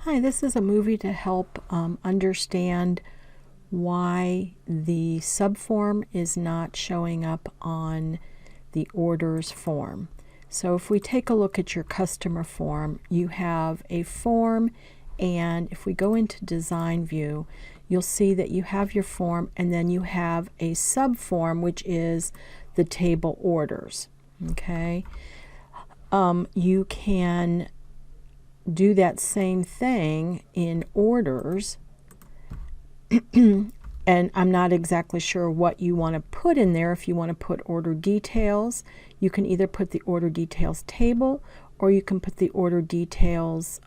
Hi, this is a movie to help understand why the subform is not showing up on the orders form. So if we take a look at your customer form, you have a form, and if we go into design view, you'll see that you have your form and then you have a subform, which is the table orders. Okay, you can do that same thing in orders. And I'm not exactly sure what you want to put in there. If you want to put order details, you can either put the order details table or you can put the order details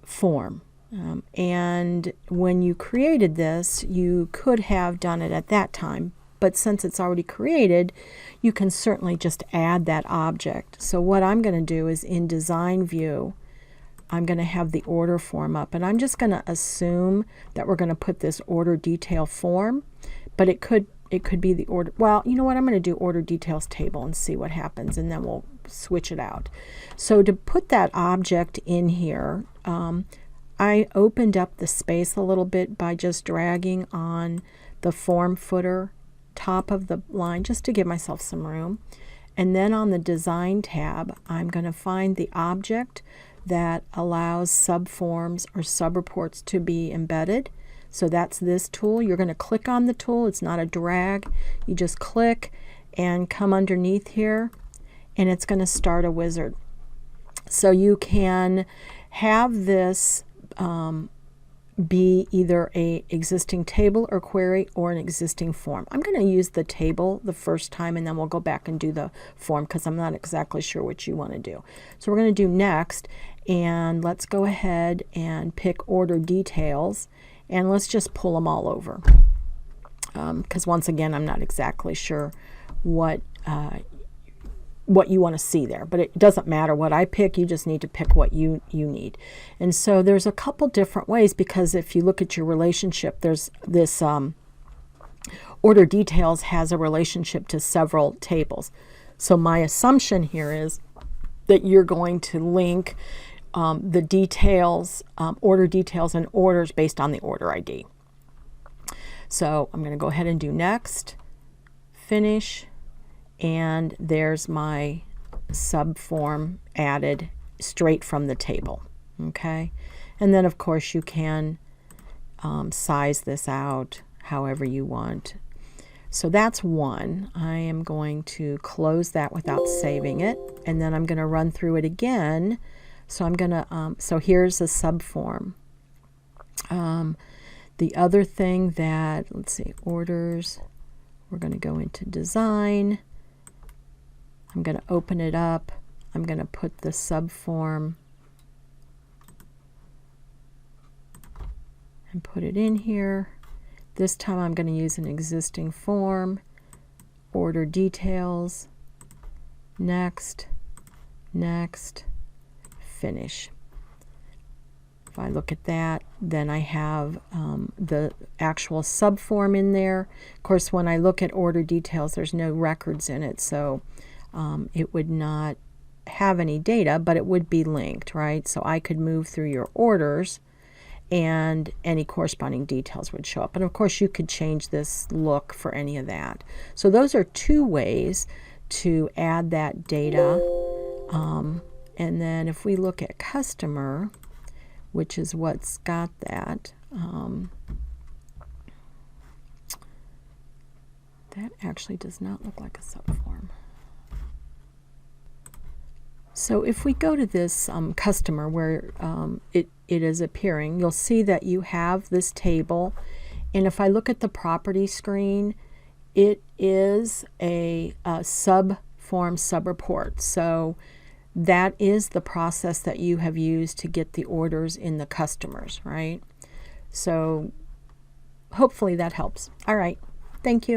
form. And when you created this, you could have done it at that time, but since it's already created, you can certainly just add that object. So what I'm going to do is in design view, I'm going to have the order form up, and I'm just going to assume that we're going to put this order detail form, but it could be the order. Well, you know what, I'm going to do order details table and see what happens, and then we'll switch it out. So to put that object in here, I opened up the space a little bit by just dragging on the form footer top of the line just to give myself some room. And then on the design tab, I'm going to find the object that allows subforms or subreports to be embedded. So that's this tool. You're going to click on the tool. It's not a drag. You just click and come underneath here, and it's going to start a wizard. So you can have this be either a existing table or query or an existing form. I'm going to use the table the first time, and then we'll go back and do the form because I'm not exactly sure what you want to do. So we're going to do next, and let's go ahead and pick order details, and let's just pull them all over because once again I'm not exactly sure what you want to see there, but it doesn't matter what I pick. You just need to pick what you need. And so there's a couple different ways, because if you look at your relationship, there's this order details has a relationship to several tables. So my assumption here is that you're going to link the details, order details and orders based on the order ID. So I'm going to go ahead and do next, finish, and there's my subform added straight from the table. Okay, and then of course you can size this out however you want. So that's one. I am going to close that without saving it, and then I'm going to run through it again. So I'm going to so here's a subform. The other thing that, let's see, orders, we're going to go into design. I'm going to open it up. I'm going to put the subform and put it in here. This time I'm going to use an existing form, order details, next, next, finish. If I look at that, then I have the actual subform in there. Of course, when I look at order details, there's no records in it, so it would not have any data, but it would be linked, right? So I could move through your orders and any corresponding details would show up. And of course you could change this look for any of that. So those are two ways to add that data. And then if we look at customer, which is what's got that, that actually does not look like a subform. So if we go to this customer where it is appearing, you'll see that you have this table, and if I look at the property screen, it is a subform subreport. So that is the process that you have used to get the orders in the customers, right? So hopefully that helps. All right, thank you.